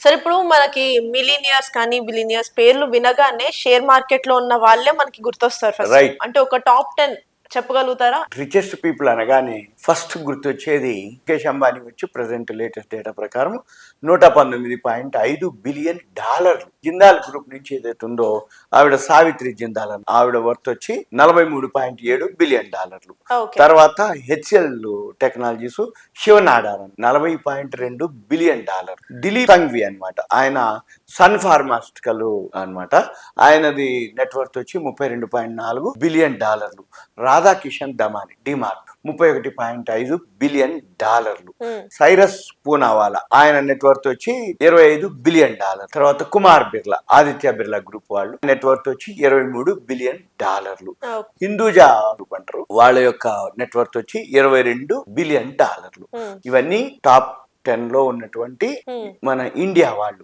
సరే ఇప్పుడు మనకి మిలీనియర్స్ కానీ, బిలినియర్స్ పేర్లు వినగానే షేర్ మార్కెట్‌లో ఉన్న వాళ్ళే మనకి గుర్తొస్తారు ఫస్ట్. రైట్. అంటే ఒక టాప్ 10 చెప్పగలుగుతారా? రిచెస్ట్ పీపుల్ అనగానే ఫస్ట్ గుర్తొచ్చేది ముఖేష్ అంబానీ వచ్చి ప్రెసెంట్ లేటెస్ట్ డేటా ప్రకారం $119.5 బిలియన్. జిందాల్ గ్రూప్ నుంచి ఏదైతే ఉందో ఆవిడ సావిత్రి జిందాల్ ఆవిడ వర్త్ వచ్చి $43.7 బిలియన్. ఓకే. తర్వాత హెచ్ఎల్ టెక్నాలజీస్ శివనాడారన్ $40.2 బిలియన్. దిలీప్ సంఘ్వి అనమాట, ఆయన సన్ ఫార్మాస్టికల్ అనమాట, ఆయనది నెట్వర్త్ వచ్చి $32.4 billion. Radhakishan Damani DMart $31.5 billion. Cyrus Poonawalla ఆయన నెట్వర్త్ వచ్చి $25 బిలియన్. తర్వాత కుమార్ బిర్లా ఆదిత్య బిర్లా గ్రూప్ వాళ్ళు నెట్వర్త్ వచ్చి $23 బిలియన్. హిందూజా గ్రూప్ అంటారు, వాళ్ళ యొక్క నెట్వర్త్ వచ్చి $22 బిలియన్. ఇవన్నీ టాప్ 10 లో ఉన్నటువంటి మన ఇండియా వాళ్ళు.